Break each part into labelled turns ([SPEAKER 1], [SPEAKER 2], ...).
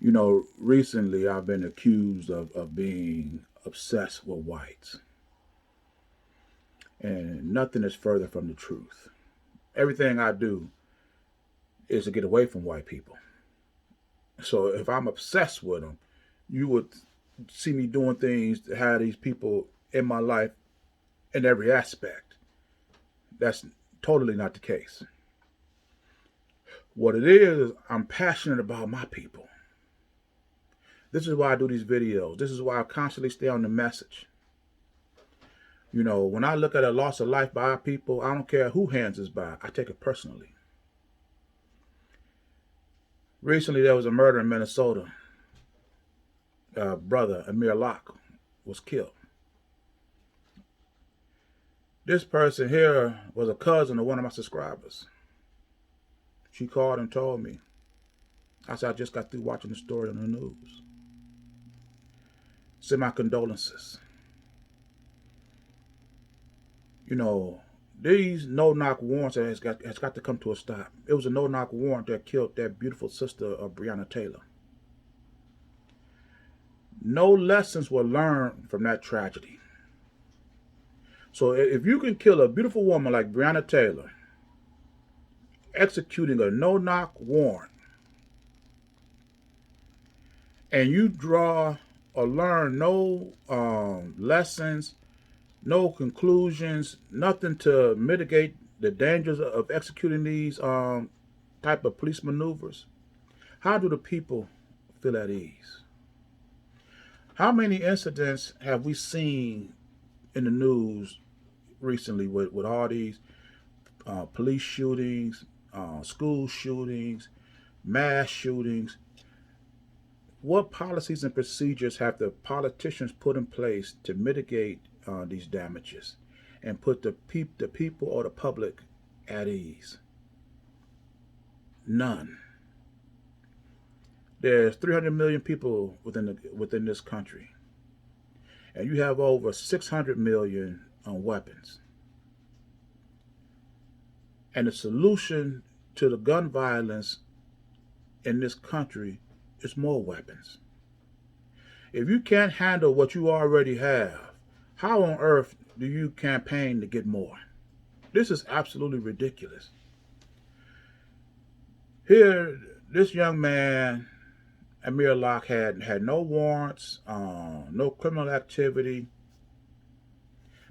[SPEAKER 1] Recently I've been accused of being obsessed with whites, and nothing is further from the truth. Everything I do is to get away from white people. So if I'm obsessed with them, you would see me doing things to have these people in my life in every aspect. That's totally not the case. What it is, I'm passionate about my people. This is why I do these videos. This is why I constantly stay on the message. When I look at a loss of life by our people, I don't care who hands is by. I take it personally. Recently, there was a murder in Minnesota. Brother Amir Locke was killed. This person here was a cousin of one of my subscribers. She called and told me. I said, I just got through watching the story on the news. Send my condolences. You know, these no-knock warrants has got to come to a stop. It was a no-knock warrant that killed that beautiful sister of Breonna Taylor. No lessons were learned from that tragedy. So if you can kill a beautiful woman like Breonna Taylor, executing a no-knock warrant, and you draw or learn no lessons, no conclusions, nothing to mitigate the dangers of executing these type of police maneuvers, how do the people feel at ease? How many incidents have we seen in the news recently with all these police shootings, school shootings, mass shootings? What policies and procedures have the politicians put in place to mitigate these damages and put the people or the public at ease? None. There's 300 million people within this country, and you have over 600 million on weapons. And the solution to the gun violence in this country is more weapons. If you can't handle what you already have, how on earth do you campaign to get more? This is absolutely ridiculous. Here, this young man, Amir Locke, had no warrants, no criminal activity.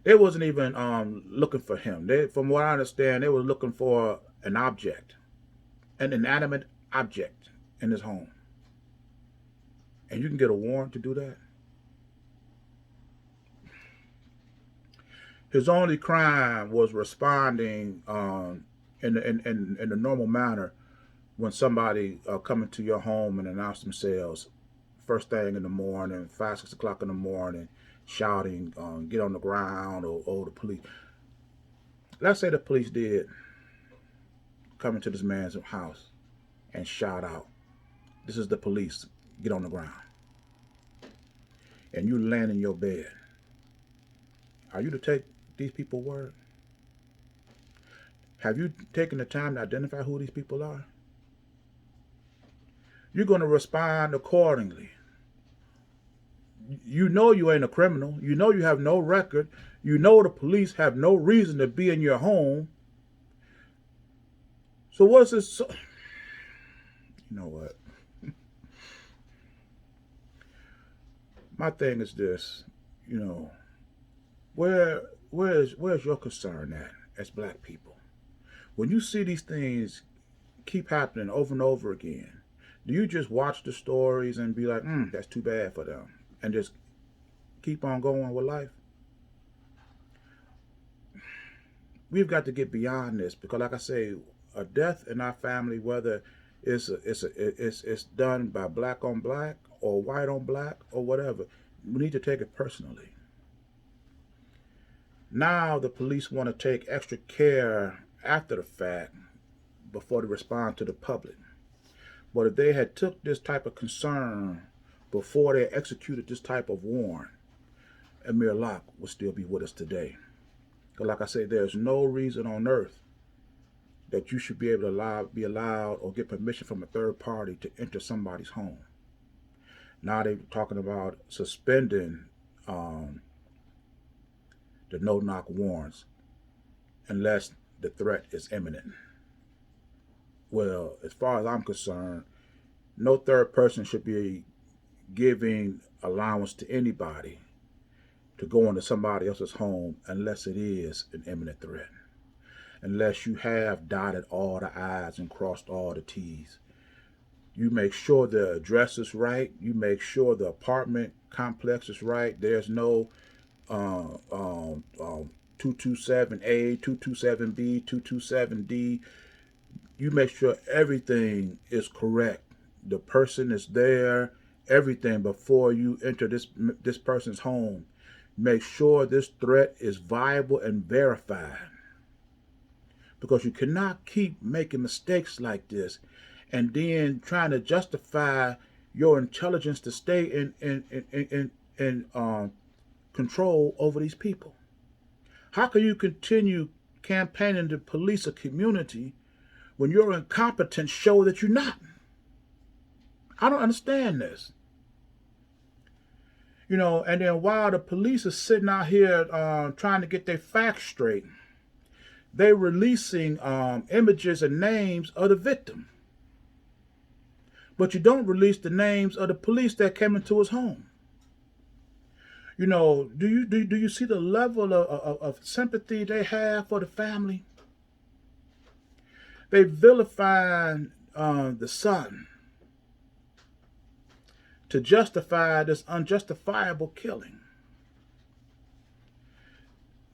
[SPEAKER 1] They wasn't even looking for him. From what I understand, they were looking for an object, an inanimate object in his home. And you can get a warrant to do that? His only crime was responding in the normal manner when somebody come into your home and announce themselves first thing in the morning, 5, 6 o'clock in the morning, shouting, "Get on the ground!" or the police. Let's say the police did come into this man's house and shout out, "This is the police! Get on the ground!" And you land in your bed. Are you to take these people word? Have you taken the time to identify who these people are? You're going to respond accordingly. You know you ain't a criminal. You know you have no record. You know the police have no reason to be in your home. So what's this? You know what? My thing is this. You know, where's your concern at as black people? When you see these things keep happening over and over again, do you just watch the stories and be like, that's too bad for them, and just keep on going with life? We've got to get beyond this because, like I say, a death in our family, whether it's done by black on black or white on black or whatever, we need to take it personally. Now the police want to take extra care after the fact before they respond to the public. But if they had took this type of concern before they executed this type of warrant, Amir Locke would still be with us today. Because like I say, there's no reason on earth that you should be able to be allowed or get permission from a third party to enter somebody's home. Now they're talking about suspending the no-knock warrants unless the threat is imminent. Well, as far as I'm concerned, no third person should be giving allowance to anybody to go into somebody else's home unless it is an imminent threat. Unless you have dotted all the I's and crossed all the T's. You make sure the address is right. You make sure the apartment complex is right. There's no 227A, 227B, 227D. You make sure everything is correct. The person is there, everything before you enter this person's home. Make sure this threat is viable and verified. Because you cannot keep making mistakes like this and then trying to justify your intelligence to stay in control over these people. How can you continue campaigning to police a community when your incompetence show that you're not? I don't understand this. And then while the police are sitting out here trying to get their facts straight, they're releasing images and names of the victim. But you don't release the names of the police that came into his home. Do you see the level of sympathy they have for the family? They vilify the son to justify this unjustifiable killing.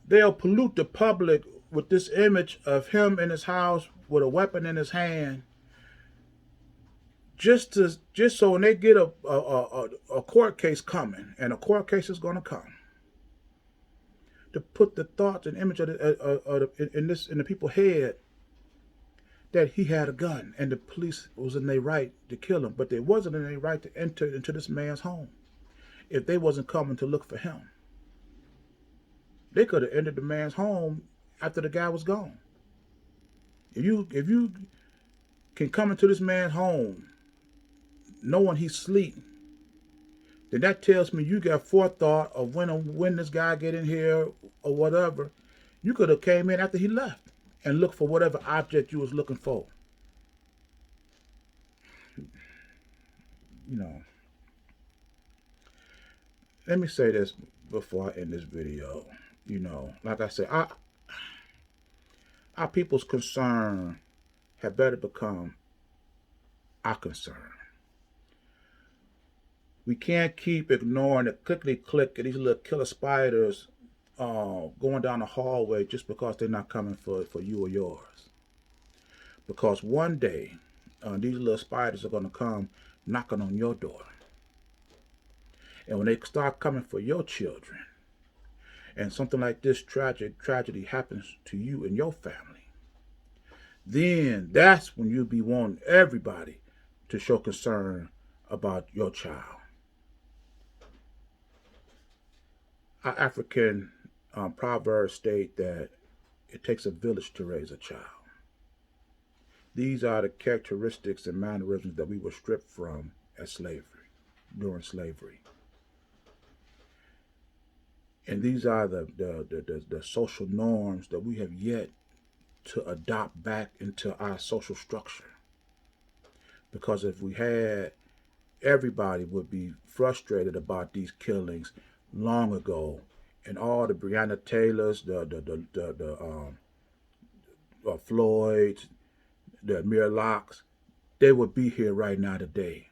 [SPEAKER 1] They'll pollute the public with this image of him in his house with a weapon in his hand, just so when they get a court case coming, and a court case is going to come, to put the thoughts and image in the people's head that he had a gun and the police was in their right to kill him, but they wasn't in their right to enter into this man's home if they wasn't coming to look for him. They could have entered the man's home after the guy was gone. If you can come into this man's home knowing he's asleep, then that tells me you got forethought of when this guy get in here or whatever. You could have came in after he left and looked for whatever object you was looking for. Let me say this before I end this video. Like I said, our people's concern have better become our concern. We can't keep ignoring the clickety-click of these little killer spiders going down the hallway just because they're not coming for you or yours. Because one day, these little spiders are going to come knocking on your door. And when they start coming for your children, and something like this tragedy happens to you and your family, then that's when you'll be wanting everybody to show concern about your child. Our African proverbs state that it takes a village to raise a child. These are the characteristics and mannerisms that we were stripped from during slavery. And these are the social norms that we have yet to adopt back into our social structure. Because if we had, everybody would be frustrated about these killings long ago, and all the Breonna Taylors, the Floyds, the Amir Locks, they would be here right now today.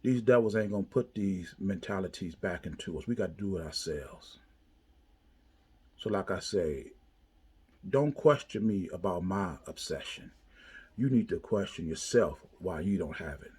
[SPEAKER 1] These devils ain't gonna put these mentalities back into us. We got to do it ourselves. So like I say, don't question me about my obsession. You need to question yourself why you don't have it.